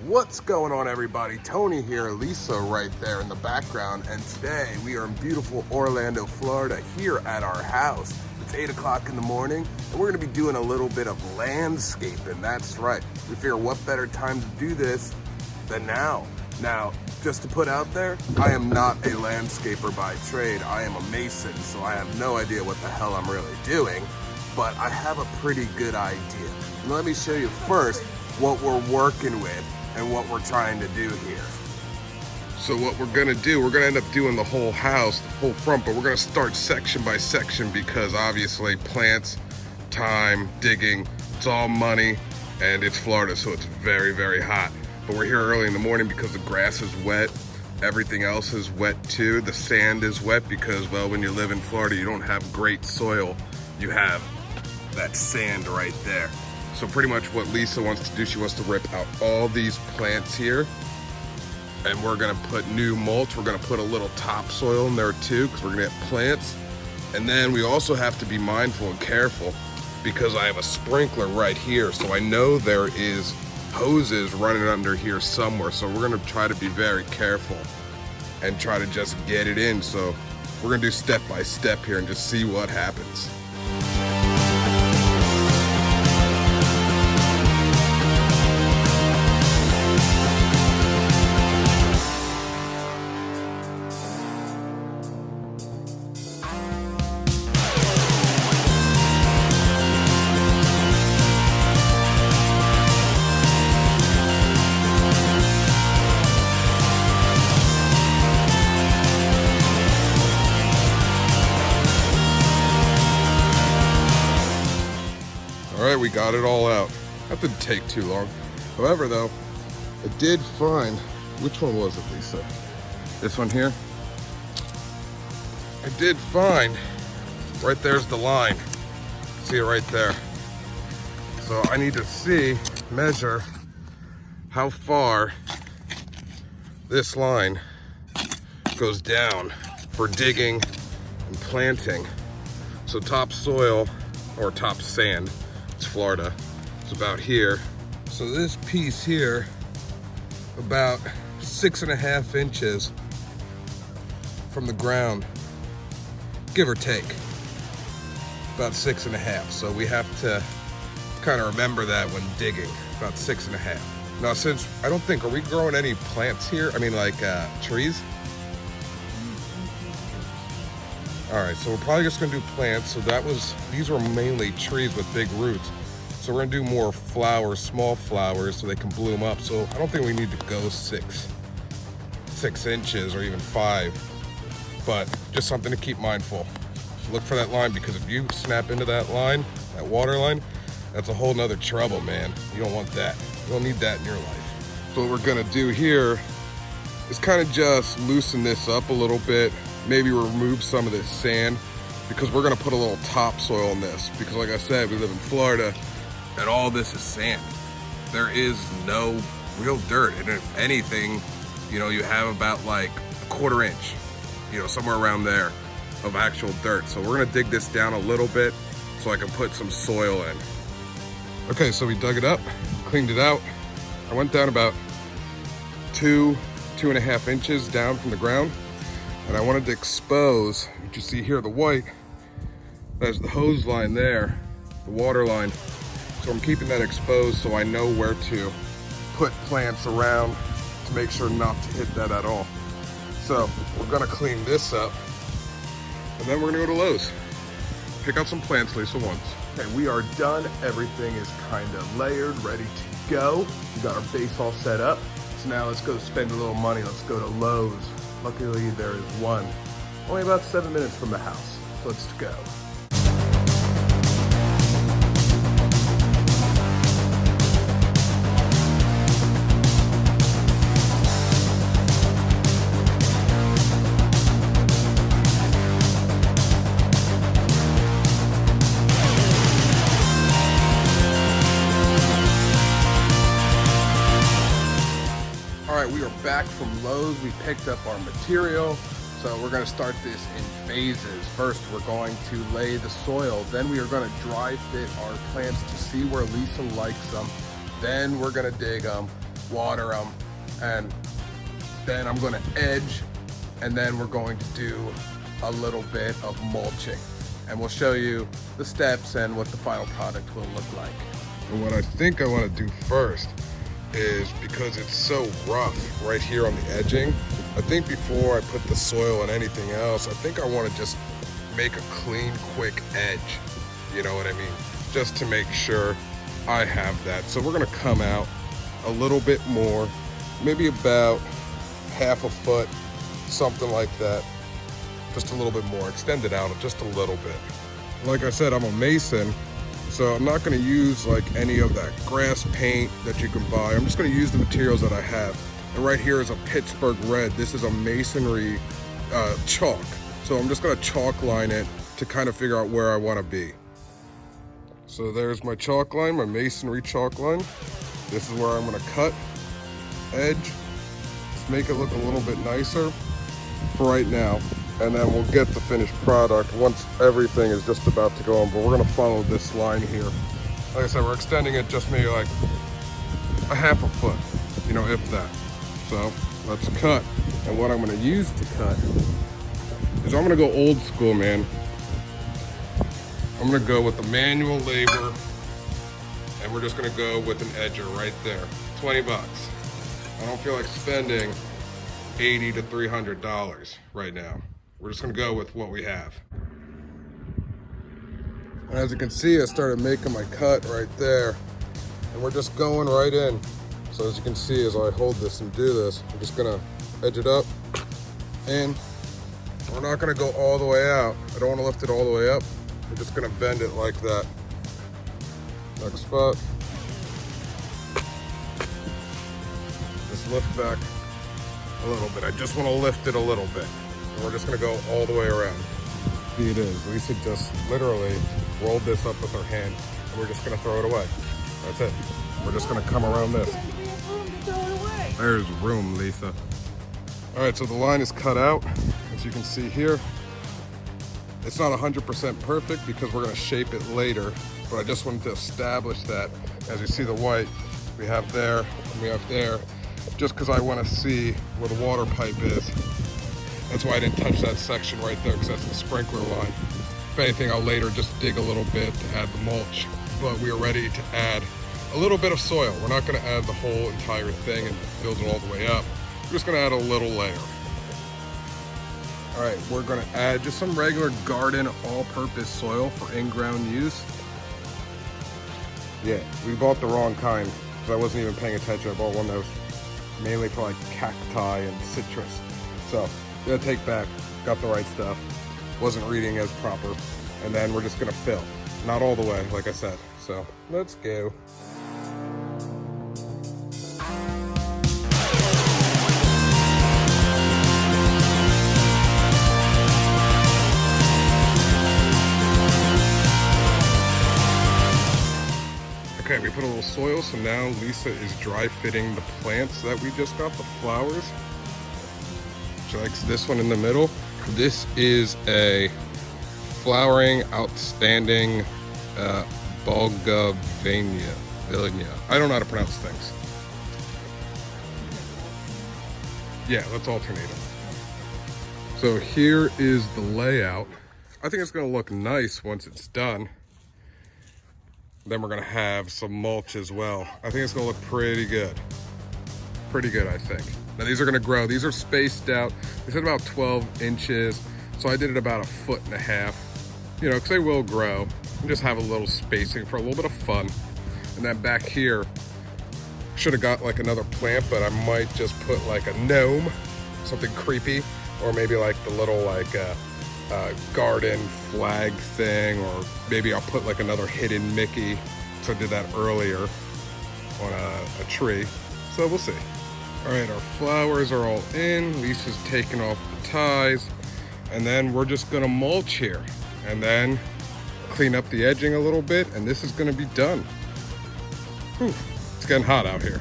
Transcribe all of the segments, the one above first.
What's going on, everybody? Tony here, Lisa right there in the background, and today we are in beautiful Orlando, Florida, here at our house. It's 8 o'clock in the morning, and we're gonna be doing a little bit of landscaping. That's right. We figure what better time to do this than now. Now, just to put out there, I am not a landscaper by trade. I am a mason, so I have no idea what the hell I'm really doing, but I have a pretty good idea. Let me show you first what we're working with and what we're trying to do here. So what we're gonna do, we're gonna end up doing the whole house, the whole front, but we're gonna start section by section because obviously plants, time, digging, it's all money, and it's Florida, so it's very, very hot. But we're here early in the morning because the grass is wet, everything else is wet too. The sand is wet because, well, when you live in Florida, you don't have great soil. You have that sand right there. So pretty much what Lisa wants to do, she wants to rip out all these plants here, and we're gonna put new mulch. We're gonna put a little topsoil in there too, because we're gonna have plants. And then we also have to be mindful and careful because I have a sprinkler right here. So I know there is hoses running under here somewhere. So we're gonna try to be very careful and try to just get it in. So we're gonna do step by step here and just see what happens. All right, we got it all out. That didn't take too long. However, though, I did find, which one was it, Lisa? This one here? I did find, right there's the line. See it right there. So I need to measure how far this line goes down for digging and planting. So topsoil, or top sand, it's Florida, it's about here. So this piece here, about 6.5 inches from the ground, give or take, about 6.5. So we have to kind of remember that when digging, about 6.5. Now, since I don't think, are we growing any plants here? I mean, like trees? All right, so we're probably just gonna do plants. So these were mainly trees with big roots. So we're gonna do more flowers, small flowers, so they can bloom up. So I don't think we need to go 6 inches or even 5, but just something to keep mindful. Look for that line, because if you snap into that line, that water line, that's a whole nother trouble, man. You don't want that. You don't need that in your life. So what we're gonna do here is kind of just loosen this up a little bit. Maybe remove some of this sand, because we're gonna put a little topsoil in this, because like I said, we live in Florida and all this is sand. There is no real dirt, and if anything, you know, you have about like 1/4 inch, you know, somewhere around there of actual dirt. So we're gonna dig this down a little bit so I can put some soil in. Okay, so we dug it up, cleaned it out. I went down about 2.5 inches down from the ground. And I wanted to expose, what you see here, the white, there's the hose line there, the water line. So I'm keeping that exposed so I know where to put plants around to make sure not to hit that at all. So we're gonna clean this up, and then we're gonna go to Lowe's. Pick out some plants, Lisa wants. Okay, we are done. Everything is kind of layered, ready to go. We got our base all set up. So now let's go spend a little money. Let's go to Lowe's. Luckily, there is one, only about 7 minutes from the house. So let's go. All right, we are back from Lowe's. We picked up our material. So we're gonna start this in phases. First, we're going to lay the soil. Then we are gonna dry fit our plants to see where Lisa likes them. Then we're gonna dig them. water them, and then I'm gonna edge, and then we're going to do a little bit of mulching. And we'll show you the steps and what the final product will look like. And what I think I wanna do first is, because it's so rough right here on the edging, I think before I put the soil and anything else, I think I wanna just make a clean, quick edge. You know what I mean? Just to make sure I have that. So we're gonna come out a little bit more, maybe about half a foot, something like that. Just a little bit more, extend it out just a little bit. Like I said, I'm a mason, so I'm not gonna use like any of that grass paint that you can buy. I'm just gonna use the materials that I have. And right here is a Pittsburgh red. This is a masonry chalk. So I'm just gonna chalk line it to kind of figure out where I wanna be. So there's my chalk line, my masonry chalk line. This is where I'm gonna cut, edge, just make it look a little bit nicer for right now. And then we'll get the finished product once everything is just about to go on. But we're gonna follow this line here. Like I said, we're extending it just maybe like a half a foot, you know, if that. So let's cut. And what I'm gonna use to cut is I'm gonna go old school, man. I'm gonna go with the manual labor, and we're just gonna go with an edger right there. 20 bucks. I don't feel like spending $80 to $300 right now. We're just gonna go with what we have. And as you can see, I started making my cut right there, and we're just going right in. So as you can see, as I hold this and do this, I'm just gonna edge it up, and we're not gonna go all the way out. I don't wanna lift it all the way up. We're just gonna bend it like that. Next spot. Just lift back a little bit. I just wanna lift it a little bit. And we're just gonna go all the way around. See, it is. Lisa just literally rolled this up with her hand, and we're just gonna throw it away. That's it. We're just gonna come around this. There's room, Lisa. All right, so the line is cut out, as you can see here. It's not 100% perfect because we're gonna shape it later, but I just wanted to establish that. As you see the white, we have there, and we have there, just because I wanna see where the water pipe is. That's why I didn't touch that section right there, because that's the sprinkler line. If anything, I'll later just dig a little bit to add the mulch, but we are ready to add a little bit of soil. We're not gonna add the whole entire thing and build it all the way up. We're just gonna add a little layer. All right, we're gonna add just some regular garden all-purpose soil for in-ground use. Yeah, we bought the wrong kind because I wasn't even paying attention. I bought one that was mainly for like cacti and citrus. So, gonna take back, got the right stuff, wasn't reading as proper, and then we're just gonna fill. Not all the way, like I said. So, let's go. Okay, we put a little soil, so now Lisa is dry fitting the plants that we just got, the flowers. She likes this one in the middle. This is a flowering outstanding Bulgavania. I don't know how to pronounce things. Yeah, let's alternate them. So here is the layout. I think it's gonna look nice once it's done. Then we're gonna have some mulch as well. I think it's gonna look pretty good. Pretty good, I think. Now these are gonna grow. These are spaced out. They said about 12 inches. So I did it about 1.5 feet. You know, because they will grow. And just have a little spacing for a little bit of fun. And then back here, should have got like another plant, but I might just put like a gnome, something creepy, or maybe like the little like garden flag thing, or maybe I'll put like another hidden Mickey. So I did that earlier on a tree. So we'll see. All right, our flowers are all in. Lisa's taking off the ties, and then we're just gonna mulch here, and then clean up the edging a little bit, and this is gonna be done. Whew, it's getting hot out here.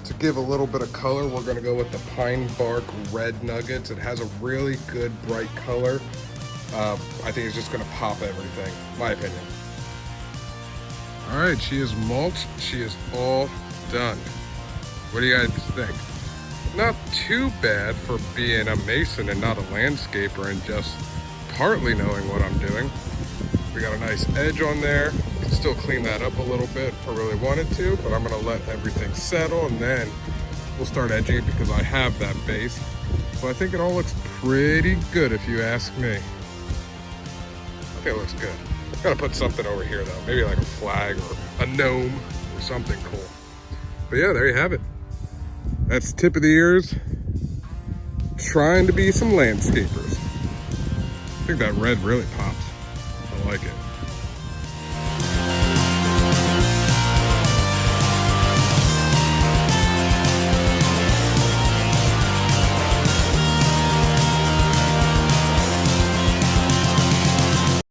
To give a little bit of color, we're gonna go with the pine bark red nuggets. It has a really good bright color. I think it's just gonna pop everything, my opinion. All right, she is mulched. She is all done. What do you guys think? Not too bad for being a mason and not a landscaper and just partly knowing what I'm doing. We got a nice edge on there. Can still clean that up a little bit if I really wanted to, but I'm gonna let everything settle and then we'll start edging it because I have that base. So I think it all looks pretty good if you ask me. I think it looks good. Gotta put something over here though, maybe like a flag or a gnome or something cool. But yeah, there you have it. That's Tip of the Ears, trying to be some landscapers. I think that red really pops. I like it.